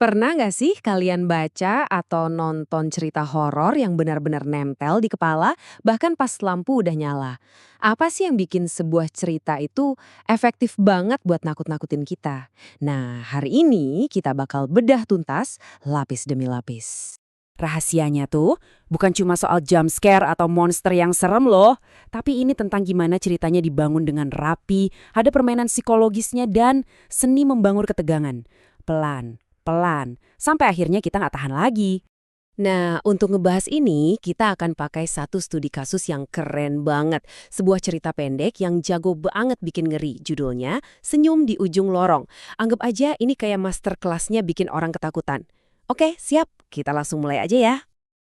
Pernah nggak sih kalian baca atau nonton cerita horor yang benar-benar nempel di kepala, bahkan pas lampu udah nyala? Apa sih yang bikin sebuah cerita itu efektif banget buat nakut-nakutin kita? Nah, hari ini kita bakal bedah tuntas, lapis demi lapis. Rahasianya tuh bukan cuma soal jump scare atau monster yang serem loh, tapi ini tentang gimana ceritanya dibangun dengan rapi, ada permainan psikologisnya dan seni membangun ketegangan. Pelan, pelan, sampai akhirnya kita nggak tahan lagi. Nah, untuk ngebahas ini, kita akan pakai satu studi kasus yang keren banget. Sebuah cerita pendek yang jago banget bikin ngeri. Judulnya, Senyum di Ujung Lorong. Anggap aja ini kayak master kelasnya bikin orang ketakutan. Oke, siap. Kita langsung mulai aja ya.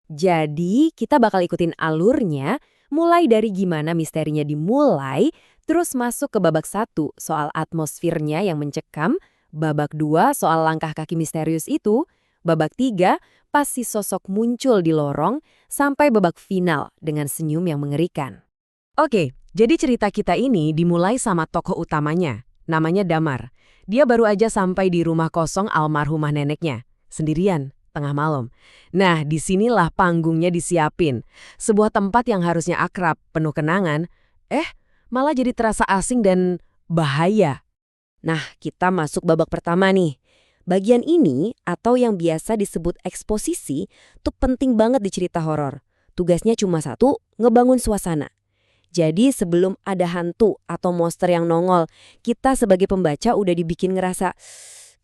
Jadi, kita bakal ikutin alurnya, mulai dari gimana misterinya dimulai, terus masuk ke babak 1 soal atmosfernya yang mencekam, babak 2 soal langkah kaki misterius itu, babak 3 pas si sosok muncul di lorong, sampai babak final dengan senyum yang mengerikan. Oke, jadi cerita kita ini dimulai sama tokoh utamanya, namanya Damar. Dia baru aja sampai di rumah kosong almarhumah neneknya, sendirian, tengah malam. Nah, disinilah panggungnya disiapin. Sebuah tempat yang harusnya akrab, penuh kenangan, malah jadi terasa asing dan bahaya. Nah, kita masuk babak pertama nih. Bagian ini, atau yang biasa disebut eksposisi, tuh penting banget di cerita horor. Tugasnya cuma satu, ngebangun suasana. Jadi sebelum ada hantu atau monster yang nongol, kita sebagai pembaca udah dibikin ngerasa,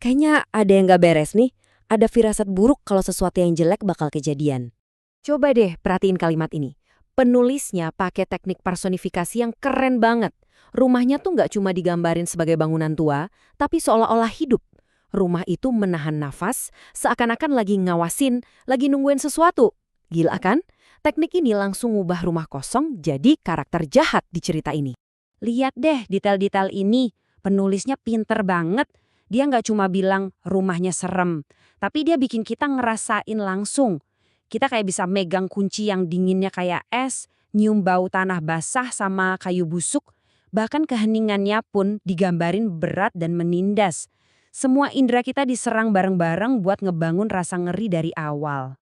kayaknya ada yang gak beres nih. Ada firasat buruk kalau sesuatu yang jelek bakal kejadian. Coba deh perhatiin kalimat ini. Penulisnya pakai teknik personifikasi yang keren banget. Rumahnya tuh nggak cuma digambarin sebagai bangunan tua, tapi seolah-olah hidup. Rumah itu menahan nafas, seakan-akan lagi ngawasin, lagi nungguin sesuatu. Gila kan? Teknik ini langsung ngubah rumah kosong jadi karakter jahat di cerita ini. Lihat deh detail-detail ini, penulisnya pinter banget. Dia nggak cuma bilang rumahnya serem, tapi dia bikin kita ngerasain langsung. Kita kayak bisa megang kunci yang dinginnya kayak es, nyium bau tanah basah sama kayu busuk, bahkan keheningannya pun digambarin berat dan menindas. Semua indera kita diserang bareng-bareng buat ngebangun rasa ngeri dari awal.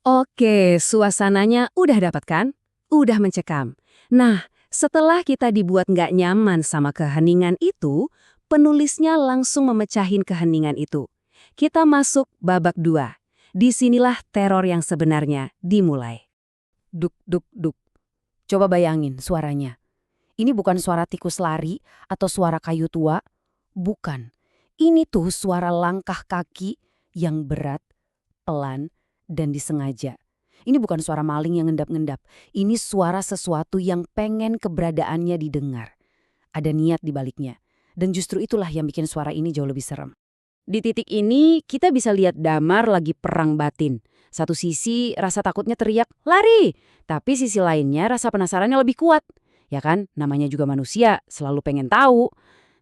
Oke, suasananya udah dapat kan? Udah mencekam. Nah, setelah kita dibuat nggak nyaman sama keheningan itu, penulisnya langsung memecahin keheningan itu. Kita masuk babak 2. Disinilah teror yang sebenarnya dimulai. Duk, duk, duk. Coba bayangin suaranya. Ini bukan suara tikus lari atau suara kayu tua. Bukan. Ini tuh suara langkah kaki yang berat, pelan, dan disengaja. Ini bukan suara maling yang ngendap-ngendap. Ini suara sesuatu yang pengen keberadaannya didengar. Ada niat di baliknya. Dan justru itulah yang bikin suara ini jauh lebih serem. Di titik ini, kita bisa lihat Damar lagi perang batin. Satu sisi rasa takutnya teriak, lari! Tapi sisi lainnya rasa penasarannya lebih kuat. Ya kan, namanya juga manusia, selalu pengen tahu.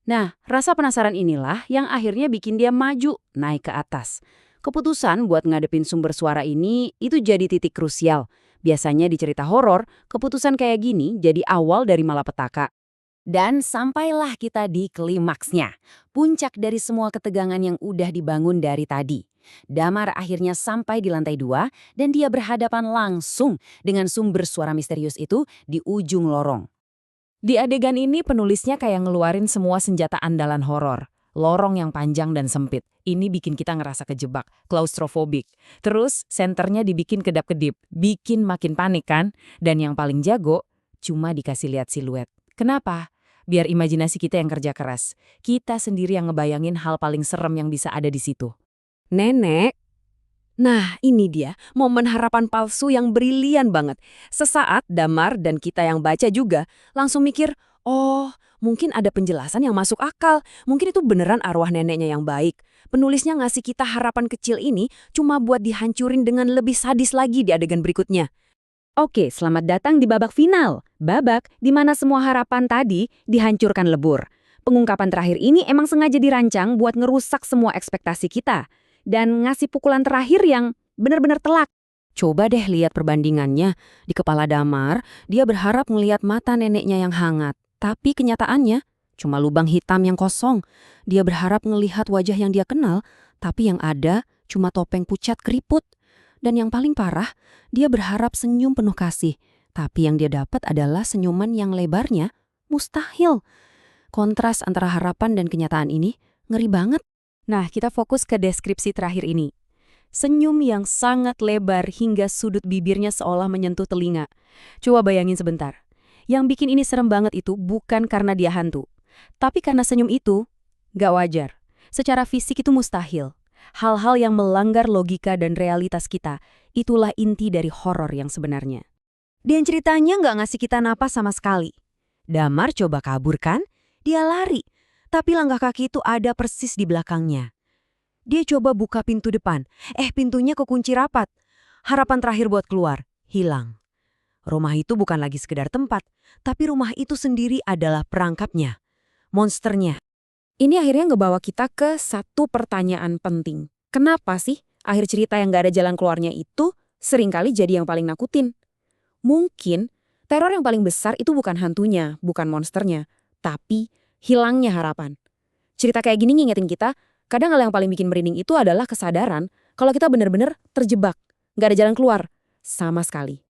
Nah, rasa penasaran inilah yang akhirnya bikin dia maju, naik ke atas. Keputusan buat ngadepin sumber suara ini itu jadi titik krusial. Biasanya di cerita horor, keputusan kayak gini jadi awal dari malapetaka. Dan sampailah kita di klimaksnya, puncak dari semua ketegangan yang udah dibangun dari tadi. Damar akhirnya sampai di lantai 2 dan dia berhadapan langsung dengan sumber suara misterius itu di ujung lorong. Di adegan ini penulisnya kayak ngeluarin semua senjata andalan horor. Lorong yang panjang dan sempit. Ini bikin kita ngerasa kejebak, klaustrofobik. Terus senternya dibikin kedap-kedip, bikin makin panik kan? Dan yang paling jago, cuma dikasih lihat siluet. Kenapa? Biar imajinasi kita yang kerja keras. Kita sendiri yang ngebayangin hal paling serem yang bisa ada di situ. Nenek. Nah, ini dia momen harapan palsu yang brilian banget. Sesaat Damar dan kita yang baca juga langsung mikir, oh, mungkin ada penjelasan yang masuk akal. Mungkin itu beneran arwah neneknya yang baik. Penulisnya ngasih kita harapan kecil ini cuma buat dihancurin dengan lebih sadis lagi di adegan berikutnya. Oke, selamat datang di babak final. Babak di mana semua harapan tadi dihancurkan lebur. Pengungkapan terakhir ini emang sengaja dirancang buat ngerusak semua ekspektasi kita. Dan ngasih pukulan terakhir yang benar-benar telak. Coba deh lihat perbandingannya. Di kepala Damar, dia berharap melihat mata neneknya yang hangat. Tapi kenyataannya cuma lubang hitam yang kosong. Dia berharap melihat wajah yang dia kenal, Tapi yang ada cuma topeng pucat keriput. Dan yang paling parah, dia berharap senyum penuh kasih. Tapi yang dia dapat adalah senyuman yang lebarnya mustahil. Kontras antara harapan dan kenyataan ini ngeri banget. Nah, kita fokus ke deskripsi terakhir ini. Senyum yang sangat lebar hingga sudut bibirnya seolah menyentuh telinga. Coba bayangin sebentar. Yang bikin ini serem banget itu bukan karena dia hantu. Tapi karena senyum itu gak wajar. Secara fisik itu mustahil. Hal-hal yang melanggar logika dan realitas kita, itulah inti dari horor yang sebenarnya. Dan ceritanya nggak ngasih kita napas sama sekali. Damar coba kabur kan? Dia lari. Tapi langkah kaki itu ada persis di belakangnya. Dia coba buka pintu depan. Pintunya kekunci rapat. Harapan terakhir buat keluar, hilang. Rumah itu bukan lagi sekedar tempat, tapi rumah itu sendiri adalah perangkapnya. Monsternya. Ini akhirnya ngebawa kita ke satu pertanyaan penting. Kenapa sih akhir cerita yang gak ada jalan keluarnya itu seringkali jadi yang paling nakutin? Mungkin teror yang paling besar itu bukan hantunya, bukan monsternya, tapi hilangnya harapan. Cerita kayak gini ngingetin kita, kadang hal yang paling bikin merinding itu adalah kesadaran kalau kita benar-benar terjebak, gak ada jalan keluar, sama sekali.